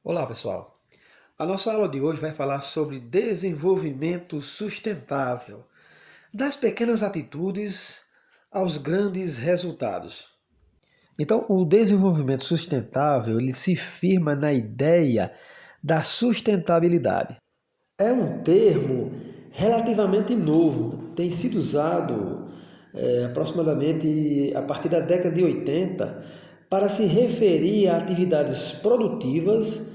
Olá, pessoal. A nossa aula de hoje vai falar sobre desenvolvimento sustentável, das pequenas atitudes aos grandes resultados. Então, o desenvolvimento sustentável, ele se firma na ideia da sustentabilidade. É um termo relativamente novo, tem sido usado aproximadamente a partir da década de 80 para se referir a atividades produtivas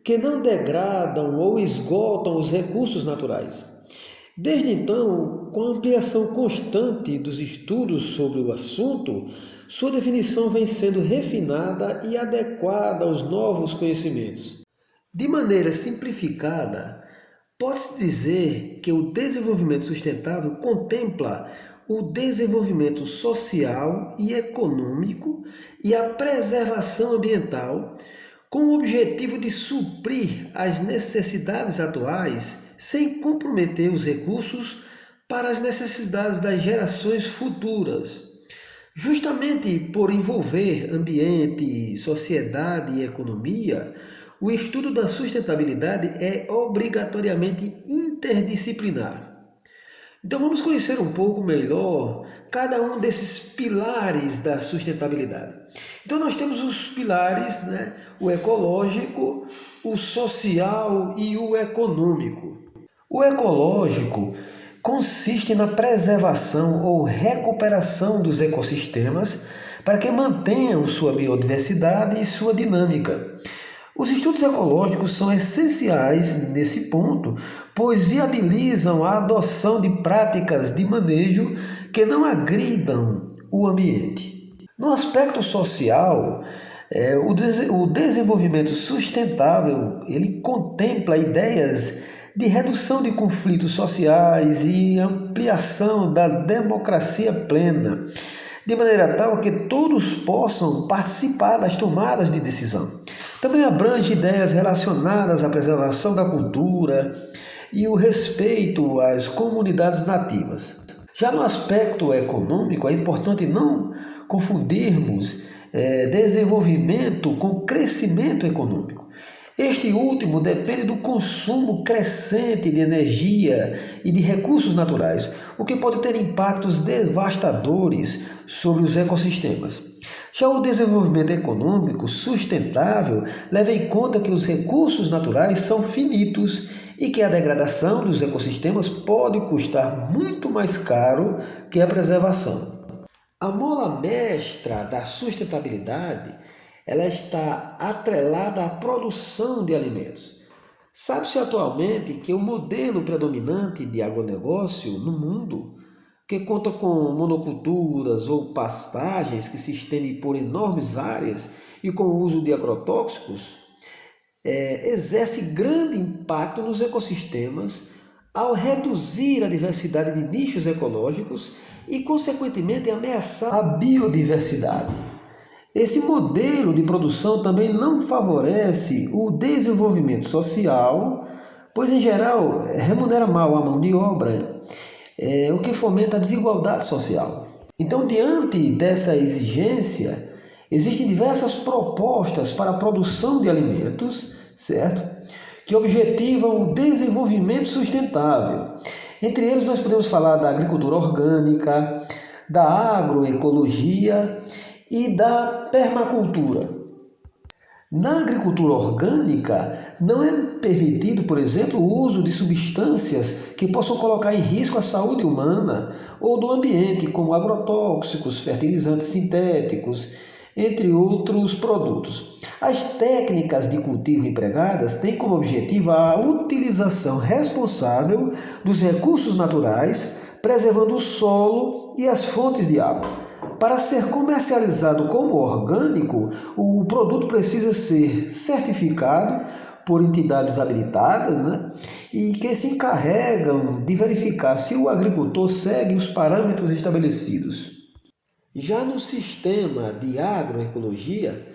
que não degradam ou esgotam os recursos naturais. Desde então, com a ampliação constante dos estudos sobre o assunto, sua definição vem sendo refinada e adequada aos novos conhecimentos. De maneira simplificada, pode-se dizer que o desenvolvimento sustentável contempla o desenvolvimento social e econômico e a preservação ambiental com o objetivo de suprir as necessidades atuais sem comprometer os recursos para as necessidades das gerações futuras. Justamente por envolver ambiente, sociedade e economia, o estudo da sustentabilidade é obrigatoriamente interdisciplinar. Então vamos conhecer um pouco melhor cada um desses pilares da sustentabilidade. Então nós temos os pilares, o ecológico, o social e o econômico. O ecológico consiste na preservação ou recuperação dos ecossistemas para que mantenham sua biodiversidade e sua dinâmica. Os estudos ecológicos são essenciais nesse ponto, pois viabilizam a adoção de práticas de manejo que não agridam o ambiente. No aspecto social, o desenvolvimento sustentável ele contempla ideias de redução de conflitos sociais e ampliação da democracia plena, de maneira tal que todos possam participar das tomadas de decisão. Também abrange ideias relacionadas à preservação da cultura e o respeito às comunidades nativas. Já no aspecto econômico, é importante não confundirmos desenvolvimento com crescimento econômico. Este último depende do consumo crescente de energia e de recursos naturais, o que pode ter impactos devastadores sobre os ecossistemas. Já o desenvolvimento econômico sustentável leva em conta que os recursos naturais são finitos e que a degradação dos ecossistemas pode custar muito mais caro que a preservação. A mola mestra da sustentabilidade, ela está atrelada à produção de alimentos. Sabe-se atualmente que o modelo predominante de agronegócio no mundo, que conta com monoculturas ou pastagens que se estendem por enormes áreas e com o uso de agrotóxicos, exerce grande impacto nos ecossistemas ao reduzir a diversidade de nichos ecológicos e, consequentemente, ameaçar a biodiversidade. Esse modelo de produção também não favorece o desenvolvimento social, pois, em geral, remunera mal a mão de obra, o que fomenta a desigualdade social. Então, diante dessa exigência, existem diversas propostas para a produção de alimentos, certo? Que objetivam o desenvolvimento sustentável. Entre eles, nós podemos falar da agricultura orgânica, da agroecologia e da permacultura. Na agricultura orgânica, não é permitido, por exemplo, o uso de substâncias que possam colocar em risco a saúde humana ou do ambiente, como agrotóxicos, fertilizantes sintéticos, entre outros produtos. As técnicas de cultivo empregadas têm como objetivo a utilização responsável dos recursos naturais, preservando o solo e as fontes de água. Para ser comercializado como orgânico, o produto precisa ser certificado por entidades habilitadas, e que se encarregam de verificar se o agricultor segue os parâmetros estabelecidos. Já no sistema de agroecologia,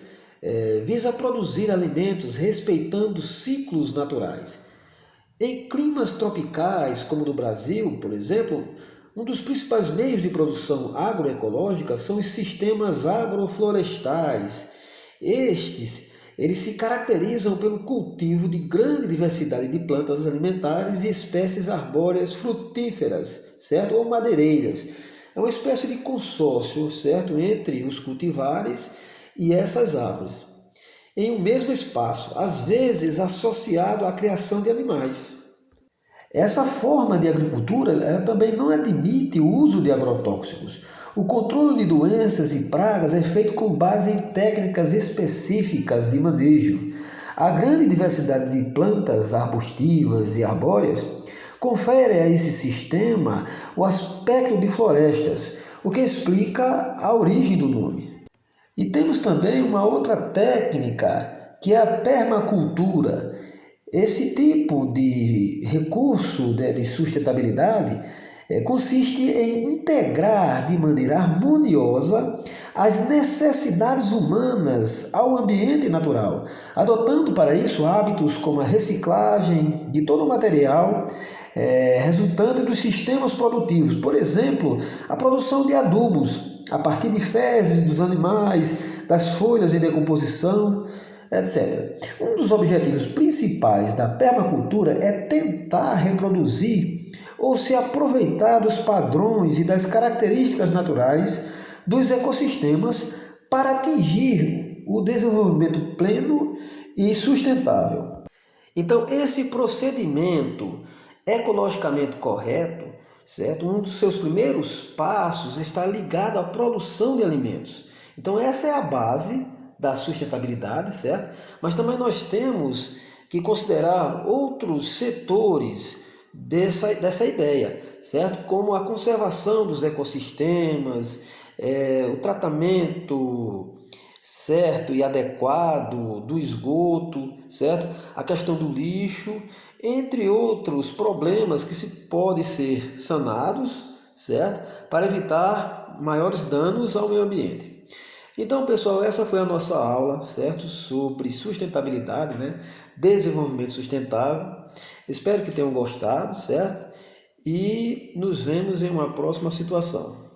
visa produzir alimentos respeitando ciclos naturais. Em climas tropicais, como no Brasil, por exemplo, um dos principais meios de produção agroecológica são os sistemas agroflorestais. Estes eles se caracterizam pelo cultivo de grande diversidade de plantas alimentares e espécies arbóreas frutíferas, certo? Ou madeireiras. É uma espécie de consórcio, certo? Entre os cultivares e essas árvores, em um mesmo espaço, às vezes associado à criação de animais. Essa forma de agricultura ela também não admite o uso de agrotóxicos. O controle de doenças e pragas é feito com base em técnicas específicas de manejo. A grande diversidade de plantas arbustivas e arbóreas confere a esse sistema o aspecto de florestas, o que explica a origem do nome. E temos também uma outra técnica, que é a permacultura. Esse tipo de recurso de sustentabilidade consiste em integrar de maneira harmoniosa as necessidades humanas ao ambiente natural, adotando para isso hábitos como a reciclagem de todo o material resultante dos sistemas produtivos. Por exemplo, a produção de adubos a partir de fezes dos animais, das folhas em decomposição, etc. Um dos objetivos principais da permacultura é tentar reproduzir ou se aproveitar dos padrões e das características naturais dos ecossistemas para atingir o desenvolvimento pleno e sustentável. Então, esse procedimento ecologicamente correto, certo? Um dos seus primeiros passos está ligado à produção de alimentos. Então, essa é a base da sustentabilidade, certo? Mas também nós temos que considerar outros setores dessa ideia, certo? Como a conservação dos ecossistemas, o tratamento certo e adequado do esgoto, certo? A questão do lixo, entre outros problemas que se podem ser sanados, certo? Para evitar maiores danos ao meio ambiente. Então, pessoal, essa foi a nossa aula, certo? Sobre sustentabilidade, né? Desenvolvimento sustentável. Espero que tenham gostado, certo? E nos vemos em uma próxima situação.